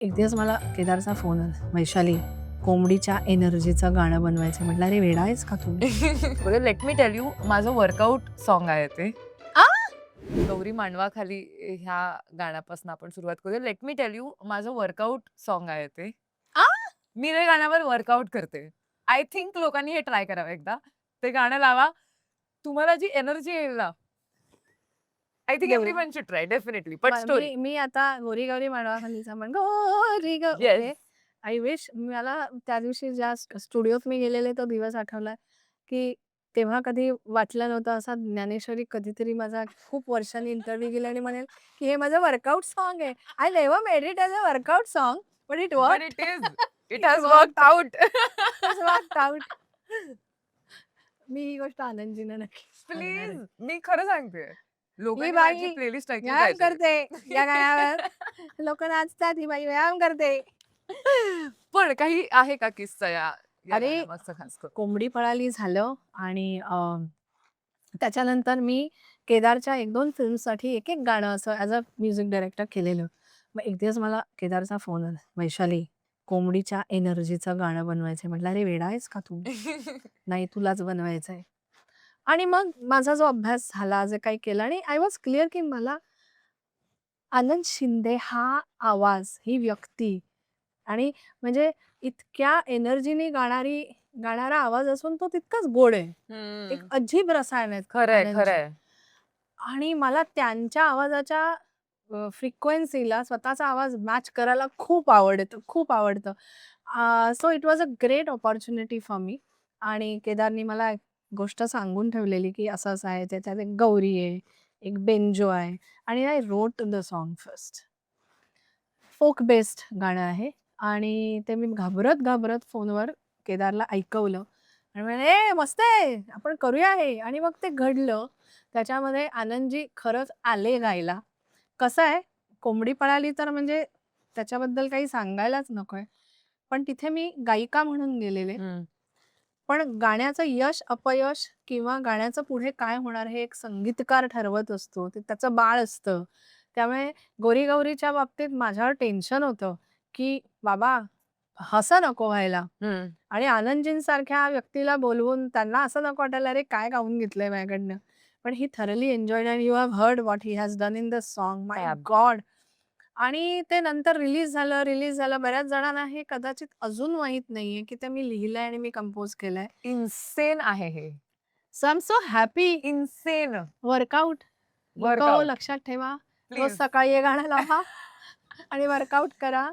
एक दिवस मला केदारचा फोन आला, "वैशाली, कोंबडीच्या एनर्जीचं गाणं बनवायचं." म्हटलं, "अरे वेडा आहेस का तू?" लेट मी टेल यू माझं वर्कआउट सॉन्ग आहे ते. आ? गौरी मांडवाखाली ह्या गाण्यापासून आपण सुरुवात करूया. लेट मी टेल यू माझं वर्कआउट सॉन्ग आहे ते. आ? मी त्या गाण्यावर वर्कआउट करते. आय थिंक लोकांनी हे ट्राय करावं एकदा. ते गाणं लावा. तुम्हाला जी एनर्जी येईल ना, आय थिंक देवा! Everyone should try definitely. But story. मी मी आता गोरी गौरी माळवाखालीचा म्हण गोरी ग येस. ओके. आय विश मला त्या दिवशी ज्या स्टुडिओत मी गेलेले तो दिवस आठवला, की तेव्हा कधी वाटलं नव्हतं असा ज्ञानेश्वरी कधीतरी माझा खूप वर्षांनी इंटरव्ह्यू गेला आणि म्हणेल, की हे माझं वर्कआउट सॉन्ग आहे. I never made it as a workout song, but it but worked. It is. It it has worked worked. Out. It has worked out. मी ही गोष्ट आनंदीनं नक्कीच सांगणार प्लीज आहे. मी खरं सांगते. ही लोकांनी माझी बाई प्लेलिस्ट ऐकली व्यायाम पाहिजे. करते या गाण्यावर. लोकं नाचतात, ही बाई व्यायाम करते. पण काही आहे का किस्सा या या अरे, गाण्यामागचा खास करून? कोंबडी पळाली झालं आणि त्याच्यानंतर मी केदारच्या 1-2 फिल्मसाठी एक-एक गाणं असं ॲज अ म्युझिक डायरेक्टर केलेलं. मग एक दिवस मला केदारचा फोन आला, "वैशाली, कोंबडीच्या एनर्जीचं गाणं बनवायचंय." म्हटलं, "अरे वेडा आहेस का तू? नाही तुलाच बनवायचंय." आणि मग माझा जो अभ्यास झाला, जे काही केलं आणि आय वॉज क्लिअर की मला आनंद शिंदे हा आवाज, ही व्यक्ती आणि म्हणजे इतक्या एनर्जीने गाणारा आवाज असून तो तितकाच गोड आहे. एक हम्म. अजीब रसायन आहेत खरंय, आनंदची. खरंय. आणि मला त्यांच्या आवाजाच्या फ्रिक्वेन्सीला स्वतःचा आवाज मॅच करायला खूप आवडतं, खूप आवडतं. So it was a great opportunity for me आणि केदारनी मला एक गोष्ट सांगून ठेवलेली, की असं-असं आहे. त्याच्यात एक गौरी आहे, एक बेंजो आहे आणि I wrote the song first. Folk based गाणं आहे आणि ते मी घाबरत-घाबरत फोनवर केदारला ऐकवलं आणि म्हणाले, "ए मस्त आहे, आपण करूया हे." आणि मग ते घडलं. त्याच्यामध्ये आनंदजी खरंच आले गायला. कसं आहे, कोंबडी पळाली तर म्हणजे त्याच्याबद्दल काही सांगायलाच नकोय. पण तिथे मी गायिका म्हणून गेलेले. हं. पण गाण्याचं यश, अपयश किंवा गाण्याचं पुढे काय होणार हे एक संगीतकार ठरवत असतो. ते त्याचं बाळ असतं. त्यामुळे गोरी-गौरीच्या बाबतीत माझ्यावर टेन्शन होतं, की बाबा असं नको व्हायला हं. आणि आनंदजींसारख्या व्यक्तीला बोलवून त्यांना असं नको वाटायला, "अरे काय गाऊन घेतलंय माझ्याकडनं." पण he thoroughly enjoyed and you have heard what he has done in this song. My fab. God! आणि ते नंतर रिलीज झालं. बऱ्याच जणांना हे कदाचित अजून माहीत नाहीये, की ते मी लिहिलंय आणि मी कंपोज केलंय. इन्सेन आहे हे. So I am so happy. Insane. Workout. लोकं हो वर्कआउट. लक्षात ठेवा. रोज प्लीज. सकाळी हे गाणं लावा आणि वर्कआउट करा.